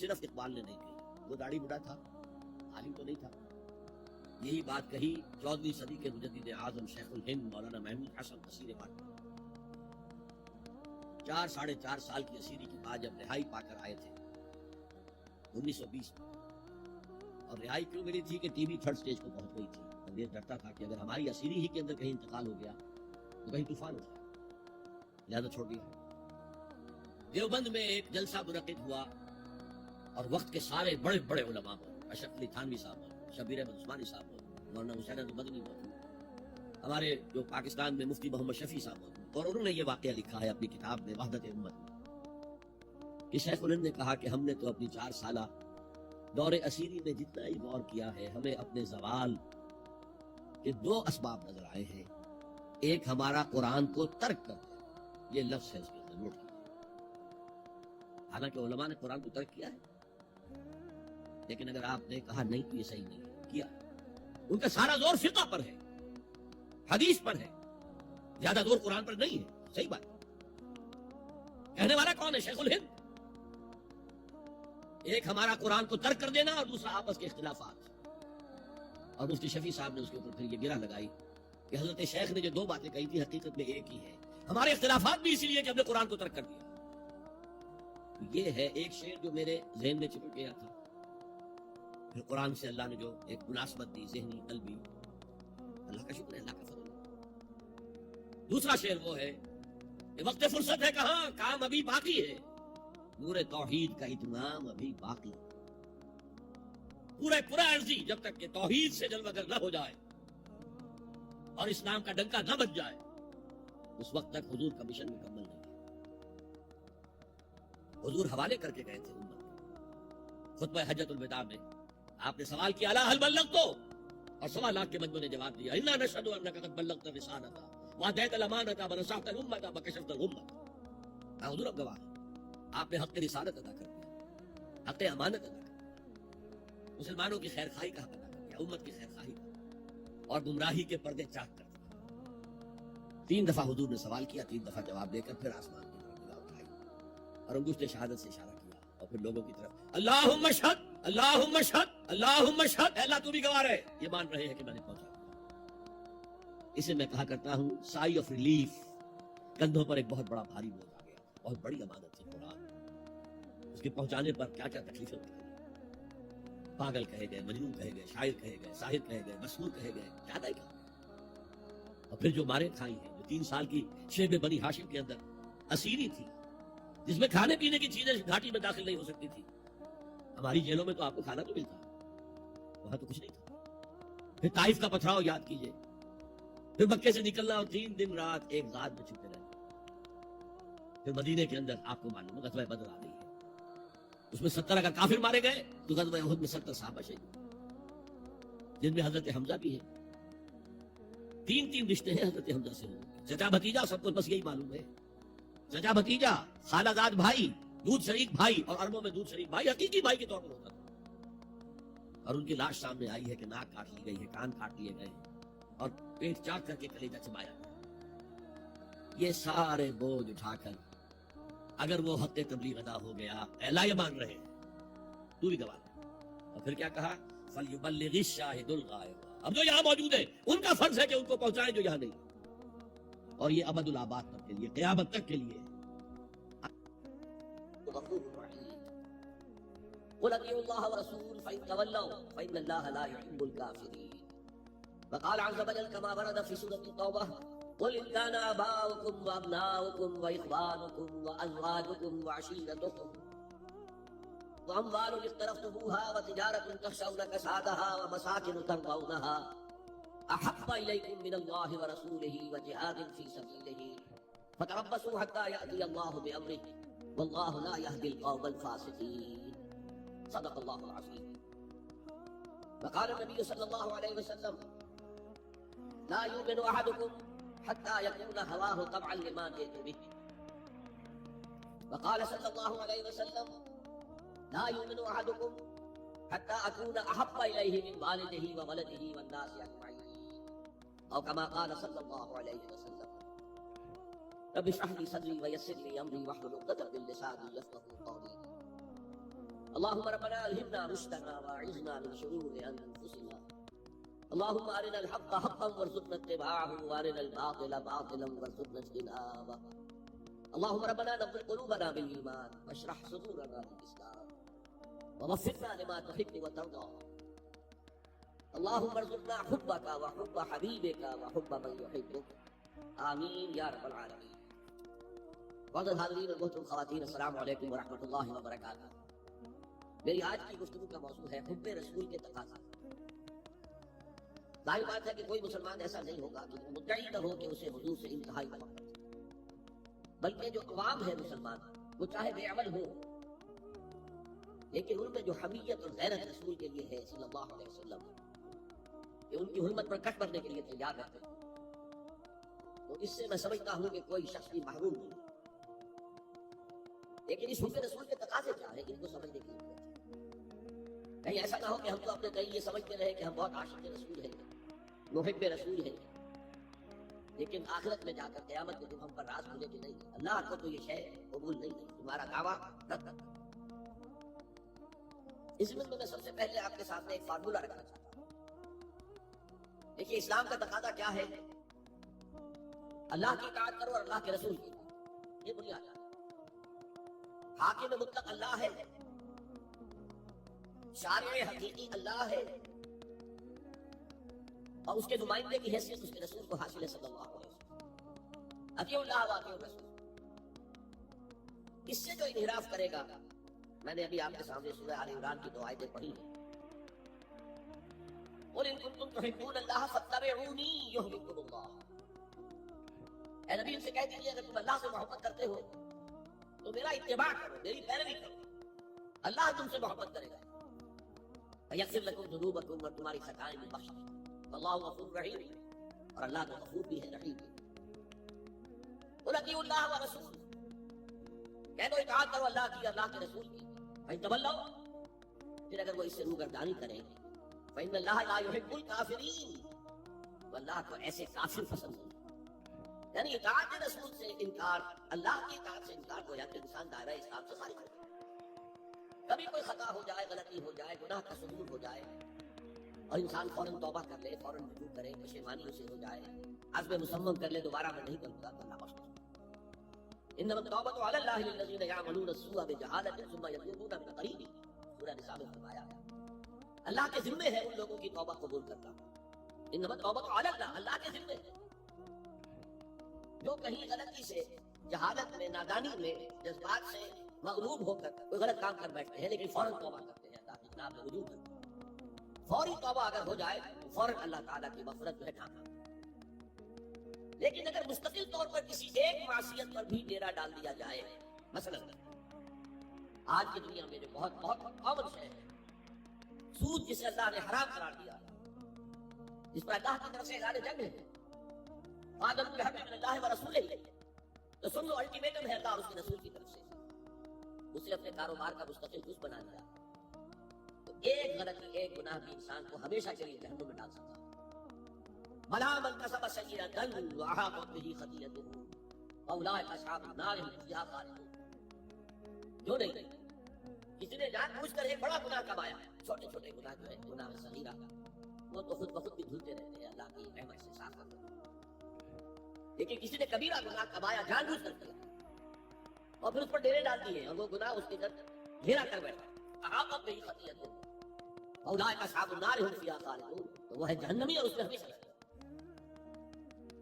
صرف اقبال نے نہیں کہی، وہ داڑھی بڑھا تھا، عالم تو نہیں تھا. یہی بات کہی 14ویں صدی کے مجدد اعظم شیخ الہند مولانا محمود حسن اسیر پاک. 4 سال کی اسیری کے بعد جب رہائی پا کر آئے تھے 1920 میں، اور رہائی کیوں ملی تھی کہ ٹی وی تھرڈ سٹیج کو پہنچ گئی تھی. انگریز ڈرتا تھا کہ اگر ہماری اسیری ہی کے اندر کہیں انتقال ہو گیا تو کہیں طوفان ہو جائے، لہذا چھوڑ دیا. دیوبند میں ایک جلسہ منعقد ہوا اور وقت کے سارے بڑے بڑے علماء پر، اشرف علی تھانوی صاحب پر، شبیر احمد عثمانی صاحب پر، مولانا حسین احمد مدنی پر، ہمارے جو پاکستان میں مفتی محمد شفیع صاحب پر، اور انہوں نے یہ واقعہ لکھا ہے اپنی کتاب میں وحدت امت میں کہ شیخ الہند نے کہا کہ ہم نے تو اپنی 4 سالہ دور اسیری میں جتنا ہی غور کیا ہے، ہمیں اپنے زوال کے 2 اسباب نظر آئے ہیں. ایک ہمارا قرآن کو ترک کر دیا، یہ لفظ ہے اس کے اندر، نوٹ کیجیے. حالانکہ علماء نے قرآن کو ترک کیا ہے، لیکن اگر آپ نے کہا نہیں تو یہ صحیح نہیں کیا. ان کا سارا زور فقہ پر ہے، حدیث پر ہے، زیادہ زور قرآن پر نہیں ہے. صحیح بات. کہنے والا کون ہے؟ شیخ الہند. ایک ہمارا قرآن کو ترک کر دینا اور دوسرا آپس کے اختلافات. اور مفتی شفیع صاحب نے اس کے اوپر پھر یہ گرہ لگائی کہ حضرت شیخ نے جو 2 باتیں کہی تھی حقیقت میں ایک ہی ہے. ہمارے اختلافات بھی اسی لیے کہ ہم نے قرآن کو ترک کر دیا. یہ ہے ایک شعر جو میرے ذہن میں چپک گیا تھا. پھر قرآن سے اللہ نے جو ایک مناسبت دی ذہنی قلبی، اللہ کا شکر ہے، اللہ کا فضل ہے. دوسرا شعر وہ ہے کہ وقت فرصت ہے کہاں، کام ابھی باقی ہے، نور توحید کا اتمام ابھی باقی. پورا عرضی جب تک کہ توحید سے جلوگر نہ ہو جائے اور اسلام کا ڈنکا نہ بج جائے، اس وقت تک حضور کا مشن مکمل نہیں ہے. حضور حوالے کر کے گئے تھے امت کو. خطبہ حجۃ الوداع میں آپ نے سوال کیا الا هل بلغت، اور 1.25 لاکھ کے مجمع نے جواب دیا انا نشهد انك قد بلغت الرسالة واديت الامانة ونصحت الامة وكشفت الغمة. حضور اب گواہ، آپ نے حق رسالت ادا کر دیا، حق امانت ادا کر دیا، مسلمانوں کی خیر خواہی کا حق ادا کر دیا، امت کی خیر خواہی کا، اور گمراہی کے پردے چاک کر دیا. 3 دفعہ حضور نے سوال کیا، 3 دفعہ جواب دے کر پھر آسمان کی طرف نگاہ اٹھائی اور انگشت شہادت سے اشارہ کیا اور پھر لوگوں کی طرف اللہم اشہد اللہم اشہد اللہم اشہد، اے اللہ تو بھی گواہ رہے، یہ مان رہے ہیں کہ میں نے پہنچا. اسے میں کہا کرتا ہوں سائی آف ریلیف. کندھوں پر ایک بہت بڑا بھاری بوجھ آ گیا، بہت بڑی امانت تھی قرآن. اس کے پہنچانے پر کیا کیا تکلیفیں اٹھائی. پاگل کہے گئے، مجنون کہے گئے، شاعر کہے گئے، ساحر کہے گئے، مسحور کہے گئے، زیادہ ہی کہا. اور پھر جو مارے کھائی ہیں، جو 3 سال کی شیب بنی ہاشم کے اندر اسیری تھی، جس میں کھانے پینے کی چیزیں گھاٹی میں داخل نہیں ہو سکتی تھی. ہماری جیلوں میں تو آپ کو کھانا تو ملتا، وہاں تو کچھ نہیں تھا. پھر طائف کا پتھراؤ یاد کیجئے، پھر مکے سے نکلنا اور 3 دن رات ایک غار میں چھپے رہنا. پھر مدینے کے اندر آپ کو معلوم ہے غزوہ بدر آ رہی ہے، اس میں 70 اگر کافر مارے گئے تو غزوہ احد میں 70 صحابہ شہید، جن میں حضرت حمزہ بھی ہے. 3 رشتے ہیں حضرت حمزہ سے. چچا بھتیجا سب کو بس یہی معلوم ہے، چچا بھتیجا، خالہ زاد بھائی، دودھ شریک بھائی، اور عربوں میں دودھ شریک بھائی حقیقی بھائی کے طور پر ہوتا تھا. اور ان کی لاش سامنے آئی ہے کہ ناک کاٹ لی گئی ہے، کان کاٹ لیے گئے اور پیٹ چاک کر کے کلیجہ چبایا گیا. یہ سارے بوجھ اٹھا کر اگر وہ حق تبلیغ ادا ہو گیا، اللہ یہ مان رہے ہیں تو بھی گواہ. اور پھر کیا کہا فَلْيُبَلِّغِ الشَّاهِدُ الْغَائِبَ. اب جو یہاں موجود ہے ان کا فرض ہے کہ ان کو پہنچائیں جو یہاں نہیں. اور یہ ابد الآباد تک کے لیے، قیامت تک کے لیے. قُلْ أَطِيعُوا اللَّهَ وَرَسُولَهُ فَإِن تَوَلَّوْا فَإِنَّ اللَّهَ لَا يُحِبُّ الْكَافِرِينَ. وقال عز وجل كما ورد في سورة التوبة قل إن كان آباؤكم وأبناؤكم وإخوانكم وأزواجكم وعشيرتكم وأموال اقترفتموها وتجارة تخشون كسادها ومساكن ترضونها أحب إليكم من الله ورسوله وجهاد في سبيله فتربصوا حتى يأتي الله بأمره والله لا يهدي القوم الفاسقين. صدق الله العظيم. وقال النبي صلى الله عليه وسلم لا يؤمن أحدكم حتى يكون هواه طبعا لما جئت به. وقال صلى الله عليه وسلم لا يؤمن أحدكم حتى أكون أحب إليه من والده وولده والناس أجمعين. أو كما قال صلى الله عليه وسلم رب اشرح لي صدري ويسر لي أمري واحلل عقدة من لساني يفقهوا قولي. اللهم ربنا الهمنا رشدنا واعذنا من شرور انفسنا اللهم ارنا الحق حقا وارزقنا اتباعه وارنا الباطل باطلا وارزقنا اجتنابه اللهم ربنا نور قلوبنا بالايمان واشرح صدورنا بالاسلام ووفقنا لما تحب وترضى اللهم ارزقنا حبك وحب حبيبك وحب من يحبك آمین یا رب العالمین۔ معزز حاضرین اور محترم خواتین، السلام علیکم ورحمۃ اللہ وبرکاتہ۔ میری آج کی گفتگو کا موضوع ہے حب رسول کے تقاضا۔ ظاہر بات ہے کہ کوئی مسلمان ایسا نہیں ہوگا کہ مدعی نہ ہو کہ اسے حضور سے انتہائی محبت ہے، بلکہ جو عوام ہے مسلمان وہ چاہے بے عمل ہو لیکن ان میں جو حمیت اور غیرت رسول کے لیے ہے صلی اللہ علیہ وسلم، کہ ان کی حرمت پر کٹ کرنے کے لیے تیار رہتے ہیں، تو اس سے میں سمجھتا ہوں کہ کوئی شخص بھی محروم نہیں۔ لیکن اس حب رسول کے تقاضے کیا ہے، ان کو سمجھنے کی ضرورت ہے۔ کہیں ایسا نہ ہو کہ ہم تو اپنے کہیں یہ سمجھتے رہے کہ ہم بہت عاشق رسول ہیں، محب رسول ہیں، لیکن آخرت میں جا کر قیامت کے دن ہم پر راز کھلے کہ نہیں، اللہ کو تو یہ شے قبول نہیں ہے، تمہارا دعویٰ رد کر۔ اس میں میں سب سے پہلے آپ کے سامنے ایک فارمولہ رکھنا چاہتا ہوں۔ دیکھیے اسلام کا تقاضا کیا ہے؟ اللہ کی اطاعت کرو اور اللہ کے رسول کی اطاعت، یہ بنیاد ہے۔ حاکم مطلق اللہ ہے، شارع حقیقی اللہ ہے، اور اس کے نمائندے کی حیثیت اس کے رسول کو حاصل ہے صلی اللہ علیہ وسلم۔ اطیعوا اللہ واطیعوا الرسول۔ اس سے جو انحراف کرے گا، میں نے ابھی آپ کے سامنے سورہ آل عمران کی 2 آیتیں پڑھی ہیں، قل ان کنتم تحبون اللہ فاتبعونی یحببکم اللہ۔ اے نبی ان سے کہہ دیجیے اگر تم اللہ سے محبت کرتے ہو تو میرا اتباع کرو، میری پیروی کرو، اللہ تم سے محبت کرے گا، یغفر لکم ذنوبکم، اور تمہاری خطائیں بھی بخش دے گا، اللہ غفور رحیم، اور اللہ تو غفور بھی ہے رحیم بھی۔ قل اطیعوا اللہ ورسول، کہہ دو اطاعت کرو اللہ کی، اللہ کے رسول کی، فإن تولوا، پھر اگر وہ اس سے روگردانی کریں، فإن اللہ لا يحب الکافرین، تو اللہ کو ایسے کافر پسند نہیں۔ یعنی اطاعت رسول سے انکار، اللہ کی اطاعت سے انکار ہو جاتا ہے، انسان دائرہ اسلام سے خارج ہو جاتا ہے۔ کبھی کوئی خطا ہو جائے، غلطی ہو جائے، گناہ کا صدور ہو جائے، اور انسان فوراً توبہ کر لے، فوراً رجوع کرے، پشیمانی اسے ہو جائے، عزم مصمم کر لے دوبارہ میں نہیں کروں گا، تو اللہ بخش دے۔ انما التوبۃ علی اللہ للذین یعملون السوء بجہالۃ ثم یتوبون من قریب، سورہ نساء میں فرمایا ہے اللہ کے ذمہ ہے ان لوگوں کی توبہ قبول کرنا۔ انما التوبۃ علی اللہ، اللہ کے ذمہ ہے۔ جو کہیں غلطی سے، جہالت میں، نادانی میں، جذبات سے مغلوب ہو کر کوئی غلط کام کر بیٹھتے ہیں لیکن فوراً توبہ کرتے ہیں، اللہ کی جناب میں رجوع کرتے ہیں، فوری توبہ اگر ہو جائے تو فوراً اللہ تعالیٰ کی مغفرت جو ہے ٹھانک۔ لیکن اگر مستقل طور پر کسی ایک معصیت پر بھی ڈیرا ڈال دیا جائے، مثلا آج کی دنیا میں جو بہت کامن شے ہے سود، جسے اللہ نے حرام قرار دیا، جس پر اللہ کی طرف سے اعلان جنگ ہے، آدم بحق من اللہ ورسولہ، تو سن لو الٹیمیٹم ہے اللہ اور اس کے رسول کی طرف سے، اسے اپنے کاروبار کا مستقل جز بنا لیا، تو ایک غلطی، ایک گناہ بھی انسان کو ہمیشہ کے لیے جہنم میں ڈال سکتا ہے۔ بلا من کسب سیئۃ واحاطت بہ خطیئتہ فاولئک اصحاب النار هم فیہا خالدون۔ جو نہیں، کسی نے جان بوجھ کر ایک بڑا گناہ کمایا، چھوٹے چھوٹے گناہ جو ہے گناہ صغیرہ، وہ تو خود بخود بھی دھلتے رہتے ہیں اللہ کی رحمت سے صاف کرتے ہیں۔ لیکن کسی نے کبیرہ گناہ کمایا، جان بوجھ کر کیا، اور پھر اس پر ڈیرے ڈال دیے، اور وہ گناہ اس کے گھر گھیرا کر بیٹھا، احاطت بہ خطیئتہ فاولئک اصحاب النار هم فیہا خالدون، تو وہ ہے جہنمی اور اس میں ہمیشہ رہے۔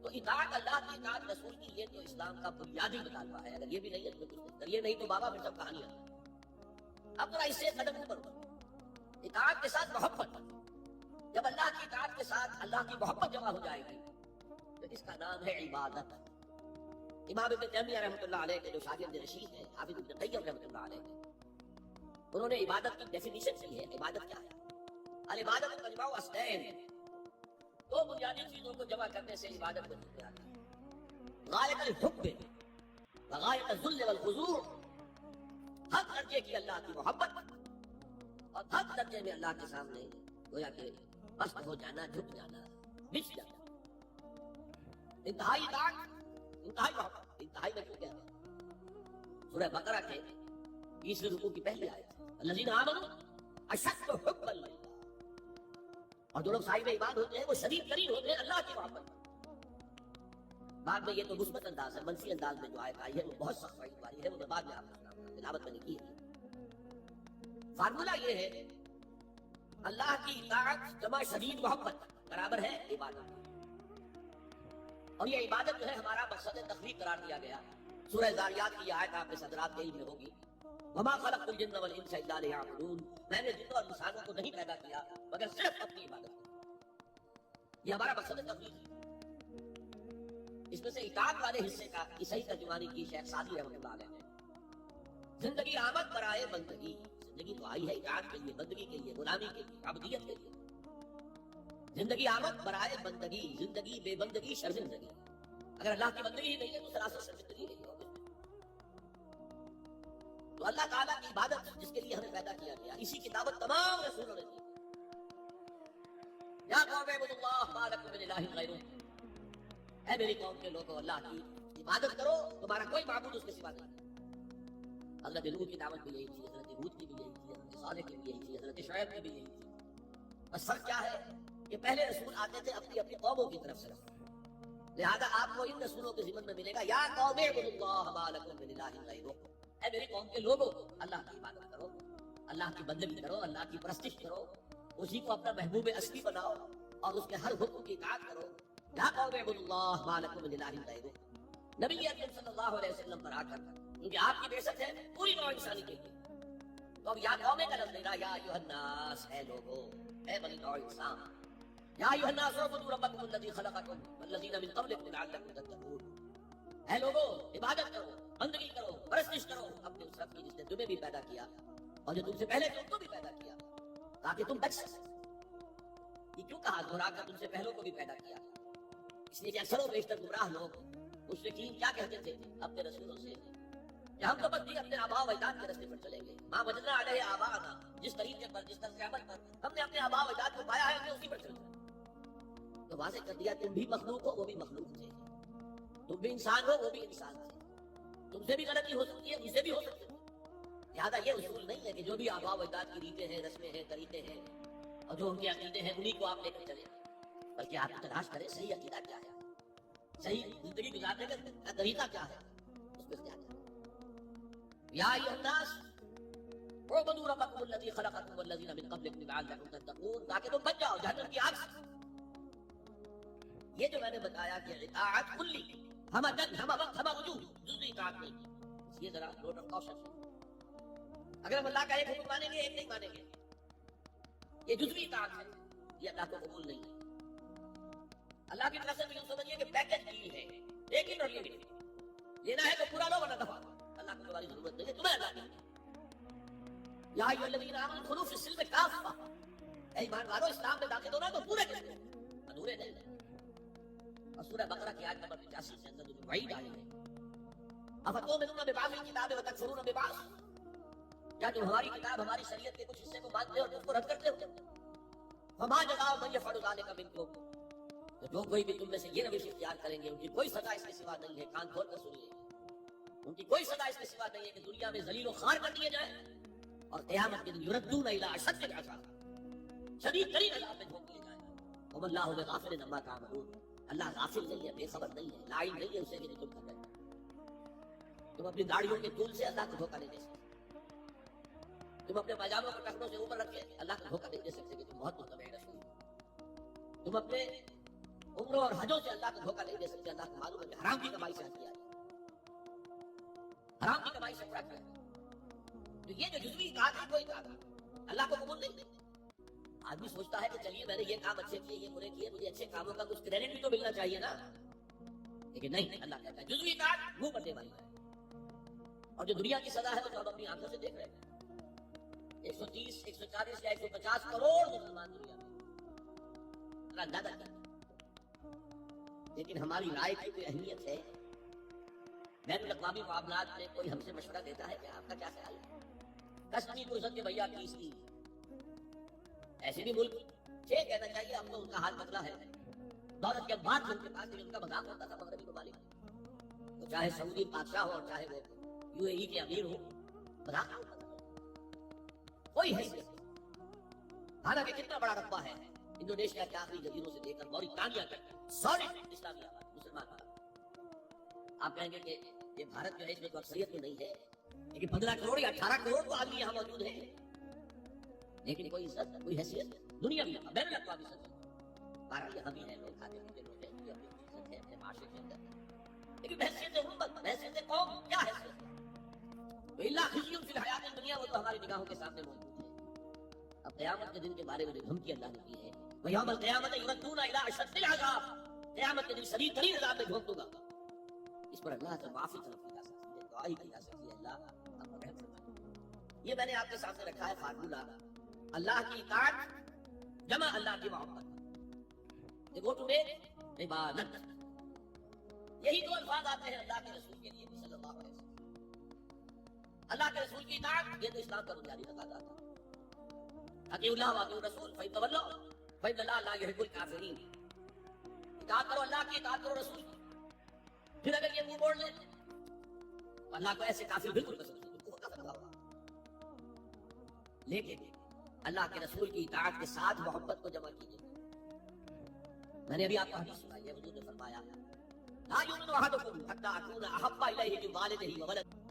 تو اطاعت اللہ کی، اطاعت رسول کی، یہ تو اسلام کا بنیادی مطالبہ ہے۔ اگر یہ بھی نہیں ہے تو کچھ نہیں، اگر یہ نہیں تو بابا پھر سب کہانیاں۔ اب ذرا اس سے قدم اوپر اٹھو، اطاعت کے ساتھ محبت۔ جب اللہ کی اطاعت کے ساتھ اللہ کی محبت جمع ہو جائے گی تو اس کا نام ہے عبادت۔ امام ابن تیمیہ رحمۃ اللہ علیہ کے جو شاگرد رشید ہیں، حافظ ابن قیم رحمۃ اللہ علیہ، انہوں نے عبادت کی ڈیفینیشن کی ہے۔ عبادت کیا ہے؟ العبادت تجمع اصلین، 2 بنیادی چیزوں کو جمع کرنے سے عبادت وجود میں آتی ہے، غایت الحب وغایت الذل والخضوع، حد درجے کی اللہ کی محبت اور حد درجے میں اللہ کے سامنے گویا کہ پست ہو جانا، جھک جانا، بچ جانا، انتہائی اطاعت، انتہائی محبت۔ انتہائی میں کیوں کہتے ہیں؟ سورہ بقرہ کے 20ویں رکوع کی پہلی آیت، الذین آمنوا اشد حبا للہ، اور جو لوگ صاحب ایمان ہوتے ہیں وہ شدید ترین ہوتے ہیں اللہ کی محبت میں۔ بعد میں یہ تو مثبت انداز ہے، منفی انداز میں جو آیت آئی ہے وہ بہت سخت والی ہے، وہ میں بعد میں آپ کو تلاوت میں نے کی ہے۔ فارمولہ یہ ہے اللہ کی اطاعت جمع شدید محبت برابر ہے عبادت، اور یہ عبادت جو ہے ہمارا مقصد تخلیق قرار دیا گیا۔ سورہ ذاریات کی یہ آیت آپ کے صدرات کے علم میں ہوگی، وما خلقت الجن والانس الا ليعبدون، میں نے جنوں اور انسانوں کو نہیں پیدا کیا مگر صرف اپنی عبادت کرنے۔ یہ ہمارا مقصد تخلیق ہے۔ اس میں سے اطاعت والے حصے کا کی صحیح ترجمانی کی شیخ سعدی رحمۃ اللہ علیہ نے، زندگی آمد برائے بندگی، زندگی تو آئی ہے اطاعت کے لیے، بندگی کے لیے، غلامی کے لیے، عبودیت کے لیے۔ زندگی آمد برائے بندگی، زندگی بے بندگی شرمندگی، اگر اللہ کی بندگی ہی نہیں ہے تو سراسر شرمندگی نہیں ہوگی۔ تو اللہ تعالیٰ کی عبادت جس کے لیے ہمیں پیدا کیا گیا، اسی کی دعوت تمام رسولوں نے دی۔ یا قوم اعبدوا اللہ ما لکم من الہ غیرہ، اے میری قوم کے لوگوں اللہ کی عبادت کرو، تمہارا کوئی معبود اس کے سوا نہیں۔ حضرت نوح کی دعوت بھی یہی تھی، حضرت ہود کی بھی یہی تھی، حضرت صالح کی بھی یہی تھی، حضرت شعیب کی بھی یہی تھی۔ بس فرق کیا ہے کہ پہلے رسول آتے تھے اپنی اپنی قوموں کی طرف سے، لہذا آپ کو ان رسولوں کے ذمن میں ملے گا یا قوم اعبدوا اللہ ما لکم من الہ غیرہ، اے میری قوم کے لوگوں اللہ کی عبادت کرو، اللہ کی بندگی کرو، اللہ کی پرستش کرو، اسی کو اپنا محبوب اصلی بناؤ اور اس کے ہر حکم کی اطاعت کرو۔ یا قوم اعبدوا اللہ ما لکم من الہ غیرہ، نبی اکرم صلی اللہ علیہ وسلم پر آ کر، کیونکہ آپ کی بعثت ہے پوری نوع انسانی کے لیے، تو اب یا قوم کا لفظ لے رہا، یا ایھا الناس، اے لوگو، اے بنی نوع انسان، یا ایھا الناس اعبدوا ربکم الذی خلقکم والذین من قبلکم لعلکم تتقون، اے لوگو عبادت کرو، بندگی کرو، پرستش کرو اپنے اس رب کی جس نے تمہیں بھی پیدا کیا اور جو تم سے پہلے تم کو بھی پیدا کیا تاکہ تم بچ سکو۔ یہ کیوں کہا دہرا کر تم سے پہلوں کو بھی پیدا کیا؟ اس لیے کہ اکثر و بیشتر گمراہ لوگ مشرکین کیا کہتے تھے اپنے رسولوں سے کہ ہم تو بس بھی اپنے آباء و اجداد کے راستے پر چلیں گے، ماں وجدنا علیہ آباءنا، جس طریقے پر جس طرز عمل پر ہم نے اپنے آباء و اجداد کو پایا ہے ہمیں اسی پر چلنا ہے۔ تو واضح کر دیا تم بھی مخلوق ہو وہ بھی مخلوق تھے، تم بھی انسان ہو وہ بھی انسان تھے، تم سے بھی غلطی ہو سکتی ہے مجھ سے بھی ہو سکتی ہے۔ لہٰذا یہ اصول نہیں ہے کہ جو بھی آباء و اجداد کی ریتیں ہیں، رسمیں ہیں، طریقے ہیں اور جو ان کے عقیدے ہیں انہیں کو آپ لے کر چلیں، بلکہ آپ تلاش کریں صحیح عقیدہ کیا ہے، صحیح زندگی گزارنے کا طریقہ کیا ہے، اس پہ اختیار کریں۔ یا ایھا الناس اعبدوا ربکم الذی خلقکم والذین من قبلکم لعلکم تتقون، تاکہ تم بچ جاؤ جہنم کی آگ سے۔ یہ جو میں نے بتایا کہ اطاعت کلی، ہم عدد، ہم وقت، ہم وجود، جزوی اطاعت نہیں، یہ ذرا نوٹ آف کوشن ہے۔ اگر ہم اللہ کا ایک حکم مانیں گے ایک نہیں مانیں گے، یہ جزوی اطاعت ہے، یہ اللہ کو قبول نہیں ہے۔ اللہ کی طرف سے بھی یوں سمجھیے کہ پیکج ڈیل ہے، ایک ہی ڈیل لینا ہے تو پورا لو ورنہ دفعہ۔ اللہ کو تمہاری ضرورت نہیں ہے، تمہیں اللہ کی۔ یا ایھا الذین آمنوا ادخلوا فی السلم کافہ، اے ایمان والو اسلام میں داخل ہونا تو پورے کریں، ادھورے نہیں۔ اور سورہ بقرہ کی آیت نمبر 85 کے اندر جو وعید آئی ہے، افتؤمنون ببعض الکتاب وتکفرون ببعض، کیا تم ہماری کتاب ہماری شریعت کے کچھ حصے کو مانتے ہو اور اس کو رد کرتے ہو؟ فما جزاء من یفعل ذلک منکم، تو جو کوئی بھی تم میں سے یہ روش اختیار کریں گے ان کی کوئی سزا اس کے سوا نہیں ہے، کان کھول کر سنیے، ان کی کوئی سزا اس کے سوا نہیں ہے کہ دنیا میں ذلیل و خوار کر دیے جائیں اور قیامت کے دن یردون الی اشد العذاب، شدید ترین عذاب میں جھونک دیے جائیں۔ وما اللہ بغافل عما تعملون، اللہ غافل نہیں ہے، بے خبر نہیں ہے، لا علم نہیں ہے اسے کہ تم کر رہے ہو۔ تم اپنی داڑھیوں کے طول سے اللہ کو دھوکہ نہیں دے سکتے، تم اپنے پاجاموں کو ٹخنوں سے اوپر رکھ کے اللہ کو دھوکہ نہیں دے سکتے کہ تم بہت متبع رسول ہو، تم اپنے عمروں اور حجوں سے اللہ کو دھوکہ نہیں دے سکتے، اللہ کو معلوم ہے کہ حرام کی کمائی سے حج کیا ہے، حرام کی کمائی سے پورا کیا ہے۔ تو یہ جو جزوی اطاعت ہے کوئی اطاعت اللہ کو قبول نہیں۔ آدمی سوچتا ہے کہ چلیے میں نے یہ کام اچھے کیے، یہ برے کیے، مجھے اچھے کاموں کا کچھ کریڈٹ بھی تو ملنا چاہیے نا، لیکن نہیں، اللہ کہتا ہے جزوی اطاعت منہ پر دینے والی ہے، اور جو دنیا کی سزا ہے وہ تو ہم اپنی آنکھوں سے دیکھ رہے ہیں۔ 130، 140 یا 150 کروڑ مسلمان دنیا میں، اندازہ کیا، لیکن ہماری رائے کی کوئی اہمیت ہے؟ بین الاقوامی معاملات میں کوئی ہم سے مشورہ دیتا ہے کہ آپ کا کیا خیال ہے؟ کشمی فرصت کے بھیا 30 کی، ایسے بھی ملک یہ کہنا چاہیے اب تو ان کا حال بدلا ہے، دولت کے بعد ان کے پاس ان کا مذاق ہوتا تھا مغربی ممالک، تو چاہے سعودی بادشاہ ہو اور چاہے وہ UAE کے امیر ہو، مذاق ہوتا تھا۔ کوئی حیثیت نہیں۔ حالانکہ کتنا بڑا رقبہ ہے انڈونیشیا کے آخری جزیروں سے لے کر موریٹانیا تک سالڈ اسلامی آباد مسلمان آباد۔ آپ کہیں گے کہ یہ بھارت جو ہے اس میں تو اکثریت تو نہیں ہے، لیکن 15 کروڑ یا 18 کروڑ تو آدمی یہاں موجود ہیں، لیکن کوئی عزت کوئی حیثیت دنیا بھی بین الاقوامی سطح باقی یہاں بھی ہیں لوگ کھاتے پیتے لوگ ہیں، یہ اپنی عزت ہے اپنے معاشرے کے اندر، لیکن بحثیت امت بحثیت قوم کیا حیثیت ہے؟ الا خزي في الحیات الدنیا، وہ تو ہماری نگاہوں کے سامنے موجود ہے۔ اب قیامت کے دن کے بارے میں جو دھمکی اللہ نے دی ہے، وَيَوْمَ الْقِيَامَةِ يُرَدُّونَ إِلَىٰ أَشَدِّ الْعَذَابِ، قیامت کے دن شدید ترین عذاب میں جھونک دوں گا۔ اس پر اللہ سے معافی طلب کی جا سکتی ہے، دعا ہی کی جا سکتی ہے، اللہ آپ رحم فرمائے۔ یہ میں نے آپ کے سامنے رکھا ہے فارمولہ، اللہ کی اطاعت جمع اللہ کی محبت، گو ٹو میک عبادت، یہی دو الفاظ آتے ہیں اللہ کے رسول کے لیے صلی اللہ علیہ وسلم۔ اللہ کے رسول کی اطاعت یہ تو اسلام کا بنیادی تقاضا تھا، اطیعوا اللہ واطیعوا الرسول فإن تولوا فإن اللہ لا يحب الکافرین، اطاعت کرو اللہ کی، اطاعت کرو رسول کی۔ پھر اگر یہ منہ موڑ لیں تو اللہ کو ایسے کافر بالکل پسند نہیں، وہ کافر ہوگا۔ لیکن اللہ کے رسول کی اطاعت کے ساتھ محبت کو جمع کیجیے۔ میں نے ابھی آپ کو حدیث سنائی ہے، حضور نے فرمایا لا یؤمن احدکم حتی اکون احب الیہ من والدہ وولدہ،